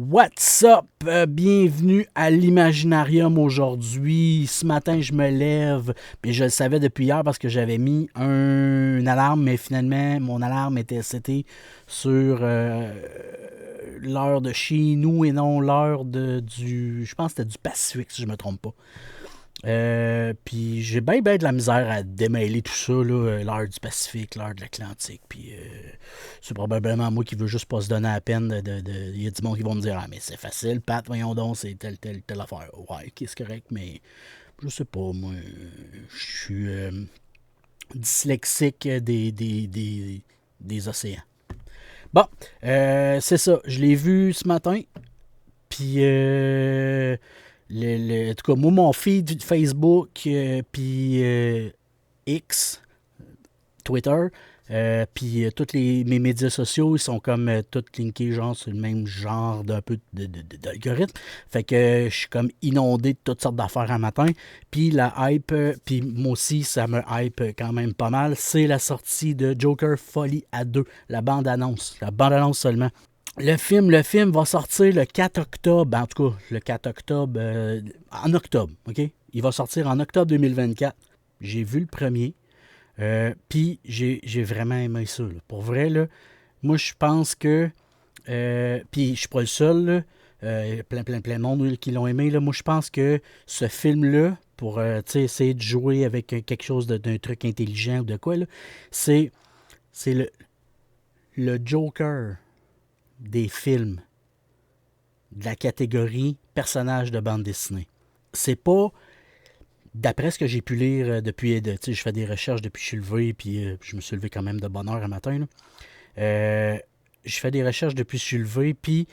What's up? Bienvenue à l'Imaginarium aujourd'hui. Ce matin, je me lève, mais je le savais depuis hier parce que j'avais mis une alarme, mais finalement, mon alarme était setée sur l'heure de chez nous et non l'heure du... Je pense que c'était du Pacifique, si je me trompe pas. Puis j'ai bien de la misère à démêler tout ça, là, l'heure du Pacifique, l'heure de l'Atlantique, puis c'est probablement moi qui veux juste pas se donner la peine il y a du monde qui vont me dire « Ah, mais c'est facile, Pat, voyons donc, c'est telle affaire. » Ouais, ok, c'est correct, mais je sais pas, moi, je suis dyslexique des océans. Bon, c'est ça, je l'ai vu ce matin, puis en tout cas, moi, mon feed Facebook, puis X, Twitter, puis tous mes médias sociaux, ils sont comme tous linkés, genre, sur le même genre d'un peu d'algorithme. Fait que je suis comme inondé de toutes sortes d'affaires un matin. Puis la hype, puis moi aussi, ça me hype quand même pas mal. C'est la sortie de Joker Folie à 2, la bande-annonce. La bande-annonce seulement. Le film va sortir le 4 octobre, en tout cas, le 4 octobre, en octobre, OK? Il va sortir en octobre 2024. J'ai vu le premier, puis j'ai vraiment aimé ça, là. Pour vrai, là, moi, je pense que, puis je suis pas le seul, là, plein de monde qui l'ont aimé, là. Moi, je pense que ce film-là, pour essayer de jouer avec quelque chose d'un truc intelligent ou de quoi, là, c'est, c'est le Joker des films de la catégorie personnage de bande dessinée. C'est pas, d'après ce que j'ai pu lire je fais des recherches depuis que je suis levé, puis je me suis levé quand même de bonne heure un matin. Là. Je fais des recherches depuis que je suis levé, puis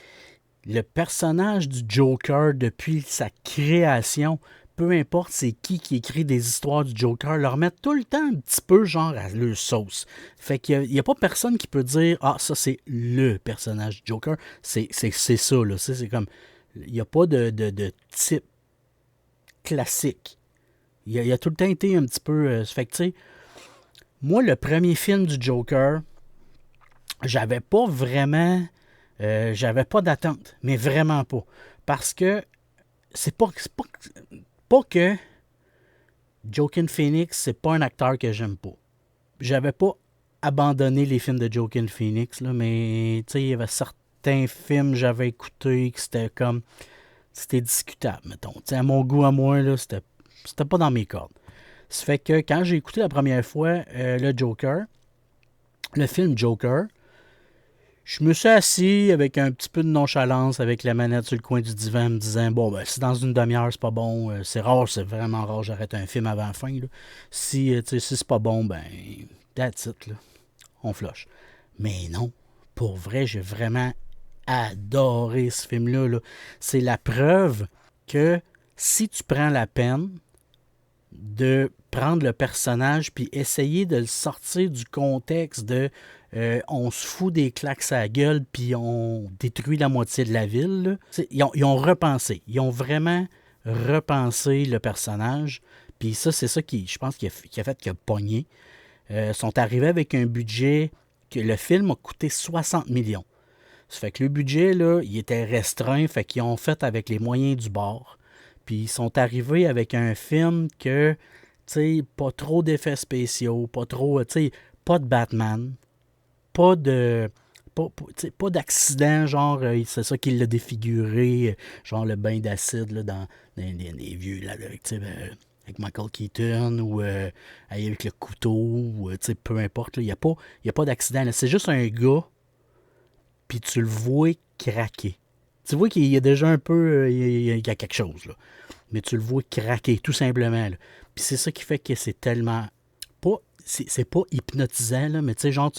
le personnage du Joker, depuis sa création, peu importe c'est qui écrit des histoires du Joker, leur mettent tout le temps un petit peu genre à leur sauce. Fait qu'il n'y a pas personne qui peut dire « Ah, ça c'est le personnage du Joker ». C'est ça, là. C'est comme... Il n'y a pas de type classique. Il a tout le temps été un petit peu... fait que tu sais, moi, le premier film du Joker, j'avais pas vraiment... j'avais pas d'attente, mais vraiment pas. Parce que c'est pas que Joaquin Phoenix, c'est pas un acteur que j'aime pas. J'avais pas abandonné les films de Joaquin Phoenix, là, mais tu sais, il y avait certains films que j'avais écoutés que c'était comme... C'était discutable, mettons. T'sais, à mon goût, à moi, là, c'était pas dans mes cordes. Ça fait que quand j'ai écouté la première fois le Joker, le film Joker, je me suis assis avec un petit peu de nonchalance avec la manette sur le coin du divan me disant bon ben si dans une demi-heure c'est pas bon, c'est rare, c'est vraiment rare, j'arrête un film avant la fin. Là. Si c'est pas bon, ben that's it, là. On flush. Mais non, pour vrai, j'ai vraiment adoré ce film-là. Là. C'est la preuve que si tu prends la peine de prendre le personnage puis essayer de le sortir du contexte de on se fout des claques à la gueule puis on détruit la moitié de la ville. Ils ont repensé. Ils ont vraiment repensé le personnage. Puis ça, c'est ça qui, je pense, qui a fait qu'il a pogné. Sont arrivés avec un budget que le film a coûté 60 millions. Ça fait que le budget, là, il était restreint, fait qu'ils ont fait avec les moyens du bord. Puis ils sont arrivés avec un film que, tu sais, pas trop d'effets spéciaux, pas trop, tu sais, pas de Batman, pas de... pas d'accident, genre, c'est ça qui l'a défiguré, genre le bain d'acide là, dans les vieux, là, avec Michael Keaton, ou avec le couteau, ou, peu importe, il n'y a pas d'accident. Là. C'est juste un gars, puis tu le vois craquer. Tu vois qu'il y a déjà un peu, il y a quelque chose, là. Mais tu le vois craquer, tout simplement. Là. Puis c'est ça qui fait que c'est tellement... pas c'est pas hypnotisant, là, mais tu sais, genre,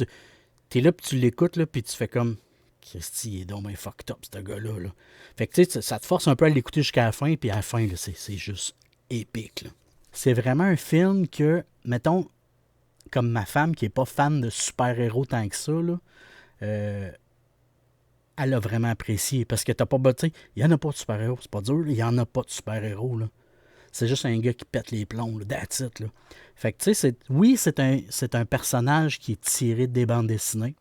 t'es là, puis tu l'écoutes, là, puis tu fais comme... Christy, il est donc bien fucked up, ce gars-là. Là. Fait que tu sais, ça te force un peu à l'écouter jusqu'à la fin, puis à la fin, là, c'est juste épique. Là. C'est vraiment un film que, mettons, comme ma femme, qui est pas fan de super-héros tant que ça, là, elle a vraiment apprécié. Parce que t'as pas... Tu sais, il y en a pas de super-héros, c'est pas dur, il y en a pas de super-héros, là. C'est juste un gars qui pète les plombs, là, that's it, là. Fait que, tu sais, oui, c'est un personnage qui est tiré des bandes dessinées,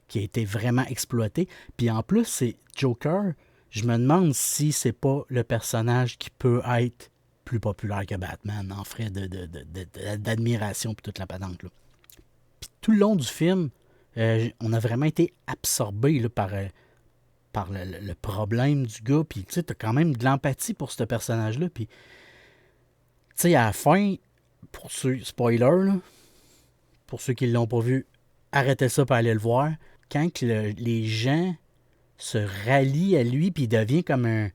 qui a été vraiment exploité. Puis en plus, c'est Joker. Je me demande si c'est pas le personnage qui peut être plus populaire que Batman, en frais d'admiration puis toute la patente. Là. Puis tout le long du film, on a vraiment été absorbé là, par le problème du gars. Puis tu sais, t'as quand même de l'empathie pour ce personnage-là. Puis tu sais, à la fin, pour ceux, spoiler, là, pour ceux qui ne l'ont pas vu, arrêtez ça pour aller le voir. Quand les gens se rallient à lui, puis il devient comme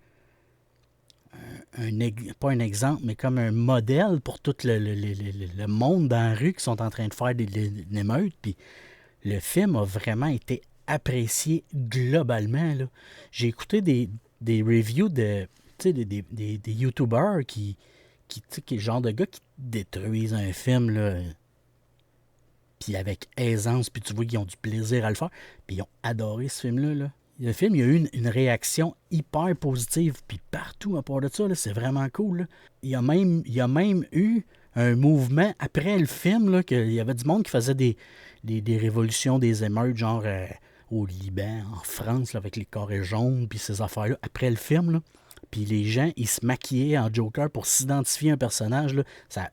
pas un exemple, mais comme un modèle pour tout le monde dans la rue qui sont en train de faire des émeutes. Puis le film a vraiment été apprécié globalement. Là. J'ai écouté des reviews de des YouTubers qui est le genre de gars qui détruisent un film là, puis avec aisance, puis tu vois qu'ils ont du plaisir à le faire. Puis ils ont adoré ce film-là. Là. Le film, il y a eu une réaction hyper positive, puis partout à part de ça, là, c'est vraiment cool. Là. Il y a même eu un mouvement après le film, là, qu'il y avait du monde qui faisait des révolutions, des émeutes, genre au Liban, en France, là, avec les carrés jaunes, puis ces affaires-là, après le film. Là. Puis les gens, ils se maquillaient en Joker pour s'identifier à un personnage. Là. Ça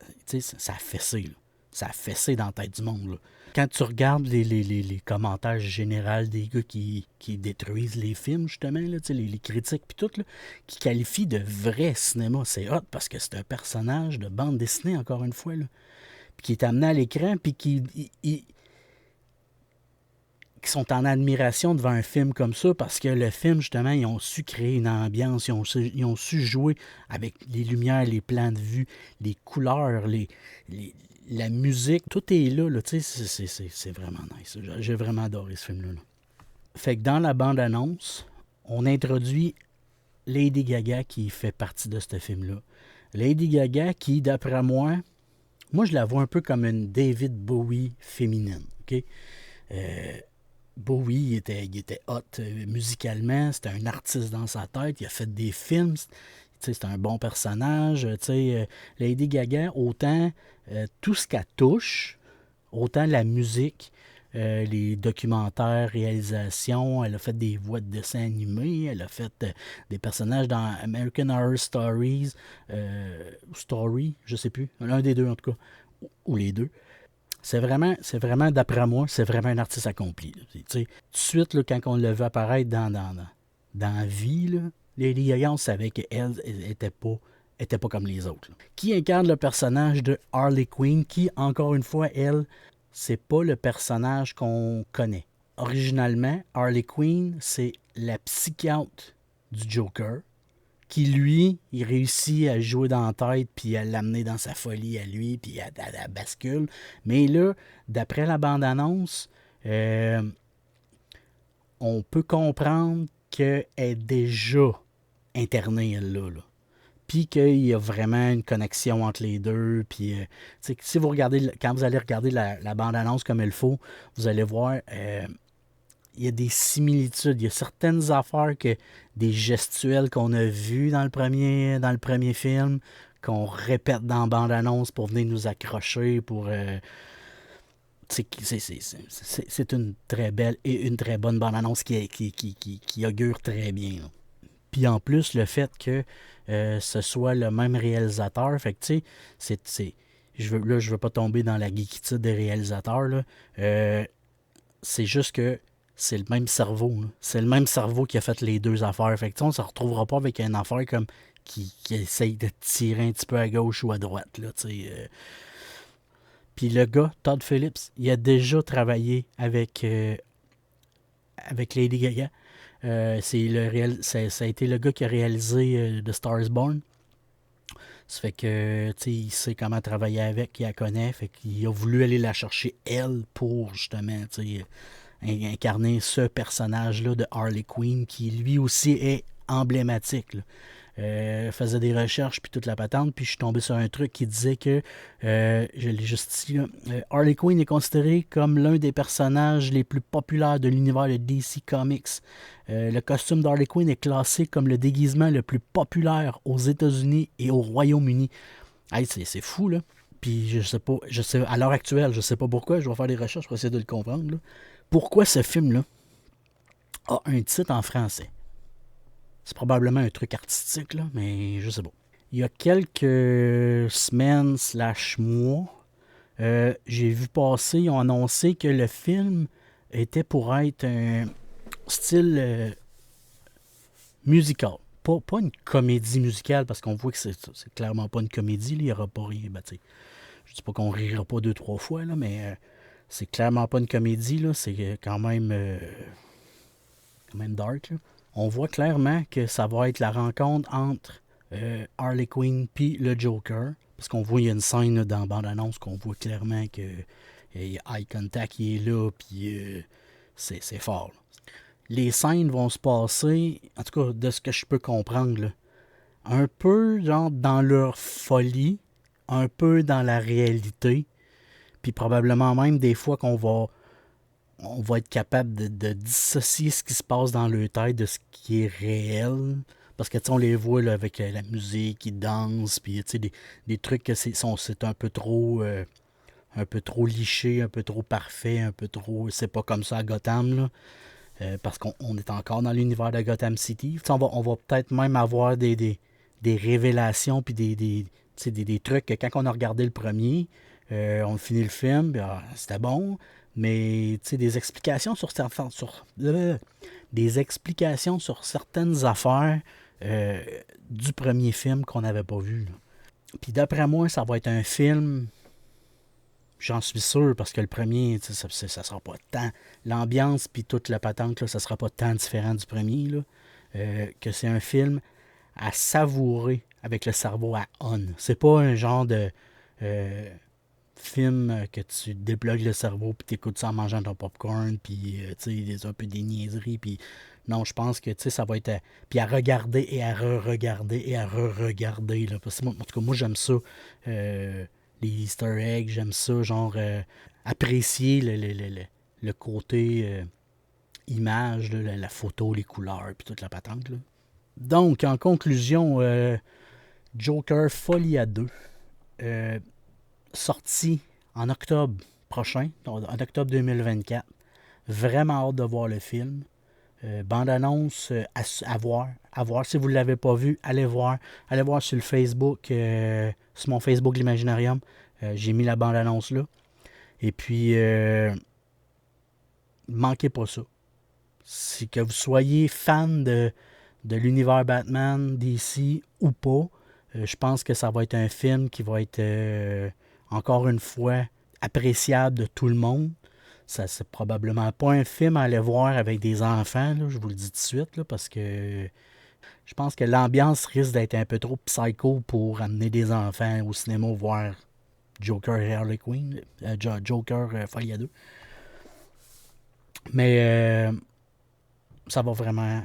a fessé. Là. Ça a fessé dans la tête du monde. Là. Quand tu regardes les commentaires généraux des gars qui détruisent les films, justement, là, les critiques puis tout, là, qui qualifient de vrai cinéma, c'est hot parce que c'est un personnage de bande dessinée, encore une fois, là, puis qui est amené à l'écran, puis qui sont en admiration devant un film comme ça parce que le film, justement, ils ont su créer une ambiance, ils ont su jouer avec les lumières, les plans de vue, les couleurs, la musique, tout est là, tu sais, c'est vraiment nice. J'ai vraiment adoré ce film-là. Là. Fait que dans la bande-annonce, on introduit Lady Gaga qui fait partie de ce film-là. Lady Gaga qui, d'après moi, je la vois un peu comme une David Bowie féminine, ok? Bowie, il était hot musicalement, c'était un artiste dans sa tête, il a fait des films, c'est un bon personnage. Lady Gaga, autant tout ce qu'elle touche, autant la musique, les documentaires, réalisations, elle a fait des voix de dessins animés, elle a fait des personnages dans American Horror Stories, Story, je sais plus, l'un des deux en tout cas, ou les deux. C'est vraiment, d'après moi, c'est vraiment un artiste accompli. Tout de suite, là, quand on le veut apparaître dans la vie, là, Lady Gaga, on savait qu'elle n'était pas comme les autres. Là. Qui incarne le personnage de Harley Quinn, qui, encore une fois, elle, c'est pas le personnage qu'on connaît. Originalement, Harley Quinn, c'est la psychiatre du Joker, qui, lui, il réussit à jouer dans la tête, puis à l'amener dans sa folie à lui, puis à bascule. Mais là, d'après la bande-annonce, on peut comprendre qu'elle est déjà internée, elle-là. Là. Puis qu'il y a vraiment une connexion entre les deux. Puis, si vous regardez, quand vous allez regarder la bande-annonce comme il faut, vous allez voir... il y a des similitudes. Il y a certaines affaires des gestuels qu'on a vus dans le premier film, qu'on répète dans la bande-annonce pour venir nous accrocher, pour... c'est une très belle et une très bonne bande-annonce qui augure très bien. Là. Puis en plus, le fait que ce soit le même réalisateur, fait que tu sais, je veux pas tomber dans la geekitude des réalisateurs, là. C'est juste que c'est le même cerveau. Là. C'est le même cerveau qui a fait les deux affaires. Fait que on ne se retrouvera pas avec une affaire comme qui essaye de tirer un petit peu à gauche ou à droite. Là, Puis le gars, Todd Phillips, il a déjà travaillé avec Lady Gaga. Ça a été le gars qui a réalisé The Star is Born. Ça fait que, il sait comment travailler avec, il la connaît. Fait qu'il a voulu aller la chercher, elle, pour justement, incarner ce personnage-là de Harley Quinn, qui lui aussi est emblématique. Là. Faisait des recherches puis toute la patente, puis je suis tombé sur un truc qui disait que, je l'ai juste ici, là, Harley Quinn est considéré comme l'un des personnages les plus populaires de l'univers de DC Comics. Le costume d'Harley Quinn est classé comme le déguisement le plus populaire aux États-Unis et au Royaume-Uni. Hey, c'est fou, là. Puis je sais à l'heure actuelle, je sais pas pourquoi, je vais faire des recherches pour essayer de le comprendre, là. Pourquoi ce film-là a un titre en français? C'est probablement un truc artistique, là, mais je sais pas. Il y a quelques semaines / mois, j'ai vu passer, ils ont annoncé que le film était pour être un style musical. Pas une comédie musicale, parce qu'on voit que c'est clairement pas une comédie. Là, il n'y aura pas rien. Ben, je dis pas qu'on rira pas 2-3 fois, là, mais c'est clairement pas une comédie. Là, c'est quand même dark. Là. On voit clairement que ça va être la rencontre entre Harley Quinn puis le Joker. Parce qu'on voit, il y a une scène là, dans la bande-annonce qu'on voit clairement que y a eye contact qui est là, puis c'est fort. Là. Les scènes vont se passer, en tout cas de ce que je peux comprendre, là, un peu genre dans leur folie, un peu dans la réalité, puis probablement même des fois qu'on va être capable de dissocier ce qui se passe dans leur tête de ce qui est réel. Parce que on les voit là, avec la musique, ils dansent, puis des trucs que c'est un peu trop liché, un peu trop parfait, un peu trop. C'est pas comme ça à Gotham, là. Parce qu'on est encore dans l'univers de Gotham City. On va peut-être même avoir des révélations puis des trucs que quand on a regardé le premier, on finit le film, c'était bon, mais des explications sur des explications sur certaines affaires du premier film qu'on n'avait pas vu. Là. Puis d'après moi, ça va être un film. J'en suis sûr, parce que le premier, ça sera pas tant. L'ambiance puis toute la patente, là, ça sera pas tant différent du premier. Là, que c'est un film à savourer avec le cerveau à on. C'est pas un genre de film que tu débloques le cerveau puis t'écoutes ça en mangeant ton popcorn puis tu sais, un peu des niaiseries. Puis non, je pense que ça va être puis à regarder et à re-regarder et à re-regarder. Là, parce que en tout cas, moi, j'aime ça. Les Easter eggs, j'aime ça, genre apprécier le côté image, là, la photo, les couleurs, puis toute la patente. Là. Donc, en conclusion, Joker Folie à 2, sorti en octobre prochain, en octobre 2024. Vraiment hâte de voir le film. Bande-annonce à voir. Si vous ne l'avez pas vu, allez voir. Allez voir sur le Facebook, sur mon Facebook l'Imaginarium. J'ai mis la bande-annonce là. Et puis, manquez pas ça. Si que vous soyez fan de l'univers Batman, DC ou pas, je pense que ça va être un film qui va être, encore une fois, appréciable de tout le monde. Ça, c'est probablement pas un film à aller voir avec des enfants, là, je vous le dis tout de suite, là, parce que je pense que l'ambiance risque d'être un peu trop psycho pour amener des enfants au cinéma voir Joker et Harley Quinn, Joker Folie à 2. Mais ça va vraiment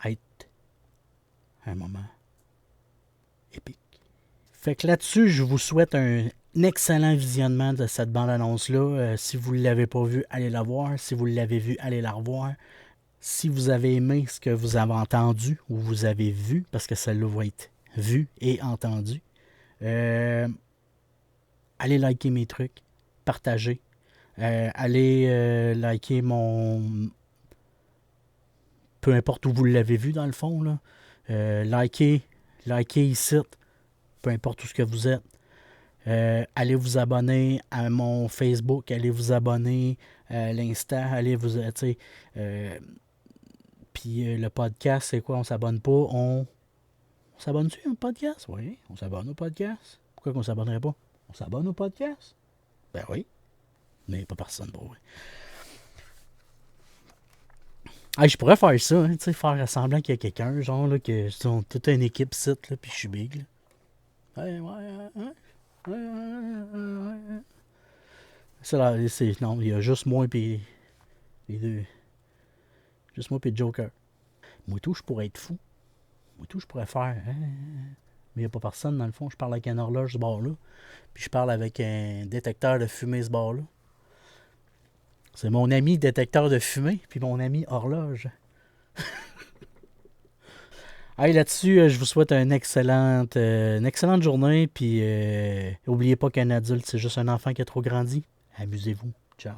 être un moment épique. Fait que là-dessus, je vous souhaite un excellent visionnement de cette bande-annonce-là. Si vous ne l'avez pas vue, allez la voir. Si vous l'avez vue, allez la revoir. Si vous avez aimé ce que vous avez entendu ou vous avez vu, parce que celle-là va être vue et entendue, allez liker mes trucs, partagez. Allez liker mon... Peu importe où vous l'avez vu, dans le fond. Là. Likez ici, peu importe où ce que vous êtes. Allez vous abonner à mon Facebook, allez vous abonner à l'Insta, allez vous... Puis le podcast, c'est quoi? On s'abonne pas? On s'abonne-tu au podcast? Oui, on s'abonne au podcast. Pourquoi qu'on s'abonnerait pas? On s'abonne au podcast? Ben oui. Mais pas personne pour oui. Ah, je pourrais faire ça, hein, faire semblant qu'il y a quelqu'un, genre, là, que sont toute une équipe site, là, puis je suis big, là. Ouais. Non, il y a juste moi et les deux. Juste moi et Joker. Moi tout, je pourrais être fou. Moi tout, je pourrais faire. Mais il n'y a pas personne, dans le fond. Je parle avec un horloge ce bord-là. Puis je parle avec un détecteur de fumée ce bord-là. C'est mon ami détecteur de fumée, puis mon ami horloge. Hey, là-dessus, je vous souhaite une excellente journée, puis n'oubliez pas qu'un adulte, c'est juste un enfant qui a trop grandi. Amusez-vous. Ciao.